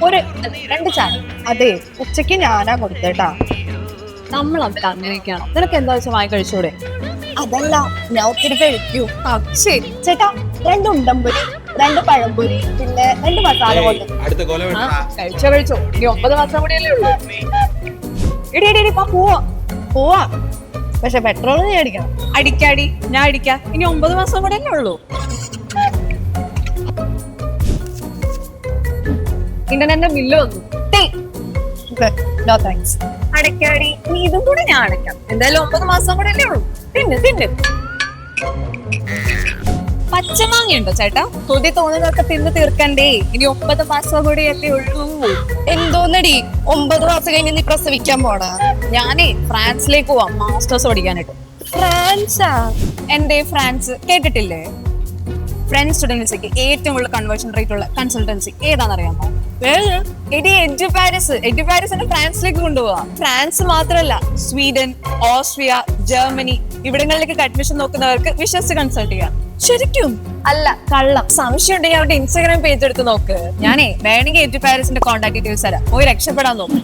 ഒരു 2 ചാനൽ. അതെ, ഉച്ചക്ക് ഞാനാ കൊടുത്തേട്ടാ. നമ്മൾ തമ്മിൽ അങ്ങനെയൊക്കെയാണോ? നിനക്ക് എന്താ വെച്ചാൽ വാങ്ങി കഴിച്ചൂടെ? അതല്ല, ഞാൻ ഒത്തിരി കഴിക്കൂ. ശരി. ചേട്ടാ, 2 ഉണ്ടംപൊരി, 2 പഴംപൊരി, പിന്നെ 2 മസാല കൊണ്ട്. അടുത്ത കൊല കഴിച്ചോ. ഇനി 9 മാസം കൂടിയല്ലേ ഉള്ളൂ. ഇടി പോവാ. പോവാ, പക്ഷെ പെട്രോൾ നീ അടിക്കണം. അടിക്കാടി, ഞാൻ അടിക്കാം. ഇനി 9 മാസം കൂടെയല്ലേ ഉള്ളൂ. ഇന്റർനെറ്റിന്റെ ബില്ല് വന്നു. No thanks. അടയ്ക്കാടി, ഇനി ഇതും കൂടെ ഞാൻ അടയ്ക്കാം. എന്തായാലും 9 മാസം കൂടെ അല്ലേ ഉള്ളൂ. തിന്ന് പച്ചമാങ്ങ ഉണ്ടോ ചേട്ടാ? കൊതി തോന്നുന്നതൊക്കെ തിന്ന് തീർക്കണ്ടേ. ഇനി 9 മാസം കൂടെ അല്ലേ ഉള്ളൂ. എന്തോന്നടി, 9 മാസം കഴിഞ്ഞ് നീ പ്രസവിക്കാൻ പോടാ? ഞാനേ ഫ്രാൻസിലേക്ക് പോവാം മാസ്റ്റേഴ്സ് പഠിക്കാനായിട്ട്. ഫ്രാൻസാ? എന്റെ ഫ്രാൻസ് കേട്ടിട്ടില്ലേ? ഫ്രഞ്ച് സ്റ്റുഡൻസിക്ക് ഏറ്റവും കൂടുതൽ കൺവേർഷൻ റേറ്റ് ഉള്ള കൺസൾട്ടൻസി ഏതാണെന്നറിയാമോ? എഡ്യു പാരീസിനെ ഫ്രാൻസിലേക്ക് കൊണ്ടുപോവാ. ഫ്രാൻസ് മാത്രമല്ല, സ്വീഡൻ, ഓസ്ട്രിയ, ജർമ്മനി ഇവിടങ്ങളിലേക്കൊക്കെ അഡ്മിഷൻ നോക്കുന്നവർക്ക് വിശ്വസിച്ച് കൺസൾട്ട് ചെയ്യാം. ശരിക്കും? അല്ല, കള്ളം. സംശയം ഉണ്ടെങ്കിൽ അവരുടെ ഇൻസ്റ്റാഗ്രാം പേജ് എടുത്ത് നോക്ക്. ഞാനേ വേണമെങ്കിൽ എഡ്യു പാരീസിന്റെ കോൺടാക്ട് ഡീറ്റെയിൽസ് തരാം. പോയി രക്ഷപ്പെടാൻ നോക്കും.